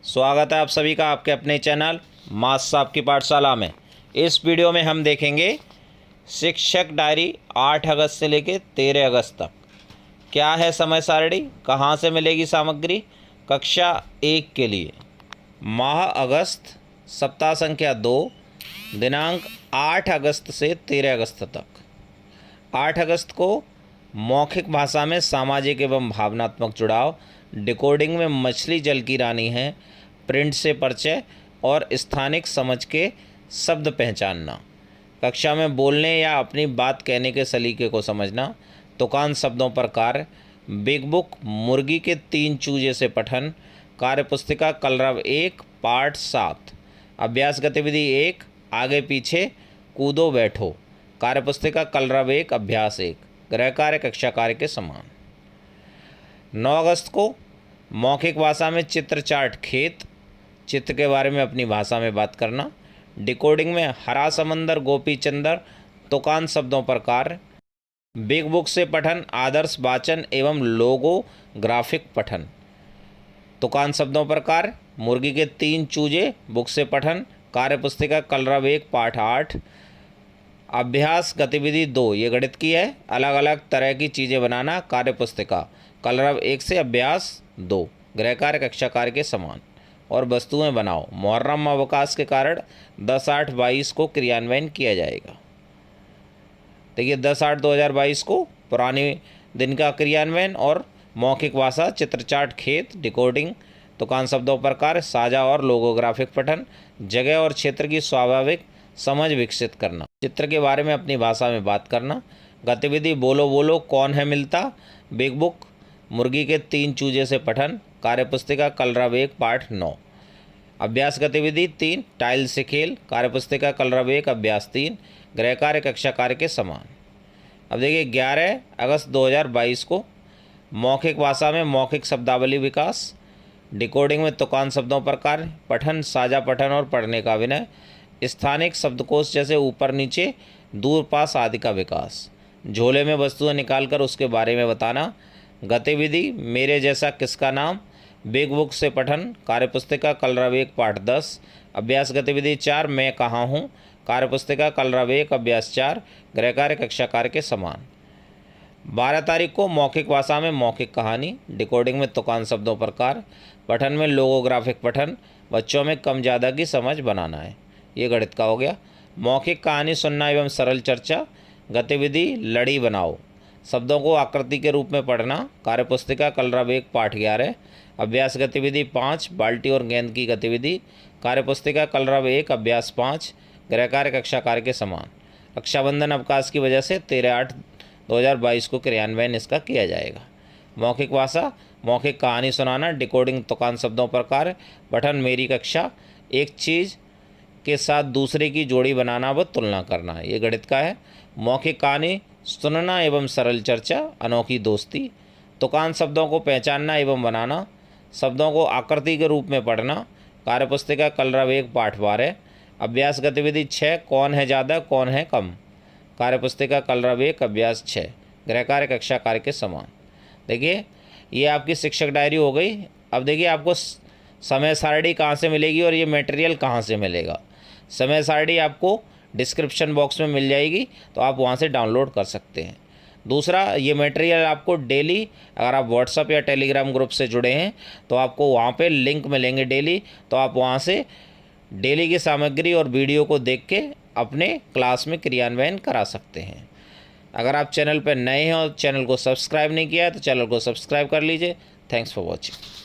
स्वागत है आप सभी का आपके अपने चैनल मास साहब की पाठशाला में। इस वीडियो में हम देखेंगे शिक्षक डायरी 8 अगस्त से लेकर 13 अगस्त तक। क्या है समय सारणी, कहाँ से मिलेगी सामग्री। कक्षा 1 के लिए माह अगस्त, सप्ताह संख्या 2, दिनांक 8 अगस्त से 13 अगस्त तक। 8 अगस्त को मौखिक भाषा में सामाजिक एवं भावनात्मक जुड़ाव, डिकोडिंग में मछली जल की रानी है, प्रिंट से परिचय और स्थानिक समझ के शब्द पहचानना, कक्षा में बोलने या अपनी बात कहने के सलीके को समझना, तुकान शब्दों पर कार्य, बिग बुक, मुर्गी के 3 चूजे से पठन, कार्य पुस्तिका कलरव 1 पाठ 7, अभ्यास गतिविधि 1 आगे पीछे कूदो बैठो, कार्य पुस्तिका कलरव 1 अभ्यास 1, गृह कार्य कक्षा कार्य के समान। 9 अगस्त को मौखिक भाषा में चित्र चार्ट खेत, चित्र के बारे में अपनी भाषा में बात करना, डिकोडिंग में हरा समंदर गोपी चंदर, तुकान शब्दों पर कार्य, बिग बुक से पठन आदर्श वाचन एवं लोगो ग्राफिक पठन, तुकान शब्दों पर कार्य, मुर्गी के 3 चूजे बुक से पठन, कार्य पुस्तिका कलरव 1 पाठ 8, अभ्यास गतिविधि 2 ये गणित की है, अलग अलग तरह की चीज़ें बनाना, कार्य पुस्तिका कलरव 1 से अभ्यास 2, गृह कार्य कक्षा कार्य के समान, और वस्तुएं बनाओ। मुहर्रम अवकाश के कारण 10/8/22 को क्रियान्वयन किया जाएगा। देखिए 10/8/2022 को पुराने दिन का क्रियान्वयन और मौखिक भाषा चित्र चार्ट खेत, डिकोडिंग, तुकान शब्दों पर कार्य, साझा और लोगोग्राफिक पठन, जगह और क्षेत्र की स्वाभाविक समझ विकसित करना, चित्र के बारे में अपनी भाषा में बात करना, गतिविधि बोलो बोलो कौन है मिलता, बिग बुक, मुर्गी के 3 चूजे से पठन, कार्य पुस्तिका कलरव 1 पाठ 9, अभ्यास गतिविधि 3 टाइल से खेल, कार्य पुस्तिका कलरव 1 अभ्यास 3, गृह कार्य कक्षा कार्य के समान। अब देखिए 11 अगस्त 2022 को मौखिक भाषा में मौखिक शब्दावली विकास, डिकोडिंग में तुकान शब्दों पर कार्य, पठन साझा पठन और पढ़ने का विनय, स्थानिक शब्दकोश जैसे ऊपर नीचे दूर पास आदि का विकास, झोले में वस्तुएं निकालकर उसके बारे में बताना, गतिविधि मेरे जैसा किसका नाम, बिग बुक से पठन, कार्य पुस्तिका कलरव 1 पाठ 10, अभ्यास गतिविधि 4 मैं कहाँ हूँ, कार्य पुस्तिका कलरव 1 अभ्यास 4, गृह कार्य कक्षा कार्य के समान। 12 तारीख को मौखिक भाषा में मौखिक कहानी, डिकोडिंग में तुकान शब्दों पर कार्य, पठन में लोगोग्राफिक पठन, बच्चों में कम ज़्यादा की समझ बनाना है। ये गणित का हो गया। मौखिक कहानी सुनना एवं सरल चर्चा, गतिविधि लड़ी बनाओ, शब्दों को आकृति के रूप में पढ़ना, कार्य पुस्तिका कलरव 1 पाठ 11, अभ्यास गतिविधि 5 बाल्टी और गेंद की गतिविधि, कार्य पुस्तिका कलरव 1 अभ्यास 5, गृह कार्य कक्षा कार्य के समान। रक्षाबंधन अवकाश की वजह से 13/8/2022 को क्रियान्वयन इसका किया जाएगा। मौखिक भाषा मौखिक कहानी सुनाना, डिकोडिंग तुकान शब्दों पर कार्य, पठन मेरी कक्षा, एक चीज़ के साथ दूसरे की जोड़ी बनाना व तुलना करना, ये गणित का है। मौखिक कहानी सुनना एवं सरल चर्चा, अनोखी दोस्ती, तुकान शब्दों को पहचानना एवं बनाना, शब्दों को आकृति के रूप में पढ़ना, कार्य पुस्तिका कलरव 1 पाठ 12, अभ्यास गतिविधि 6 कौन है ज़्यादा कौन है कम, कार्य पुस्तिका कलरव 1 अभ्यास 6, गृह कार्य कक्षा कार्य के समान। देखिए ये आपकी शिक्षक डायरी हो गई। अब देखिए आपको समय सारणी कहाँ से मिलेगी और ये मटेरियल कहाँ से मिलेगा। समय सारणी आपको डिस्क्रिप्शन बॉक्स में मिल जाएगी, तो आप वहाँ से डाउनलोड कर सकते हैं। दूसरा, ये मटेरियल आपको डेली, अगर आप व्हाट्सएप या टेलीग्राम ग्रुप से जुड़े हैं तो आपको वहाँ पे लिंक मिलेंगे डेली, तो आप वहाँ से डेली की सामग्री और वीडियो को देख के अपने क्लास में क्रियान्वयन करा सकते हैं। अगर आप चैनल पर नए हैं और चैनल को सब्सक्राइब नहीं किया है तो चैनल को सब्सक्राइब कर लीजिए। Thanks for watching.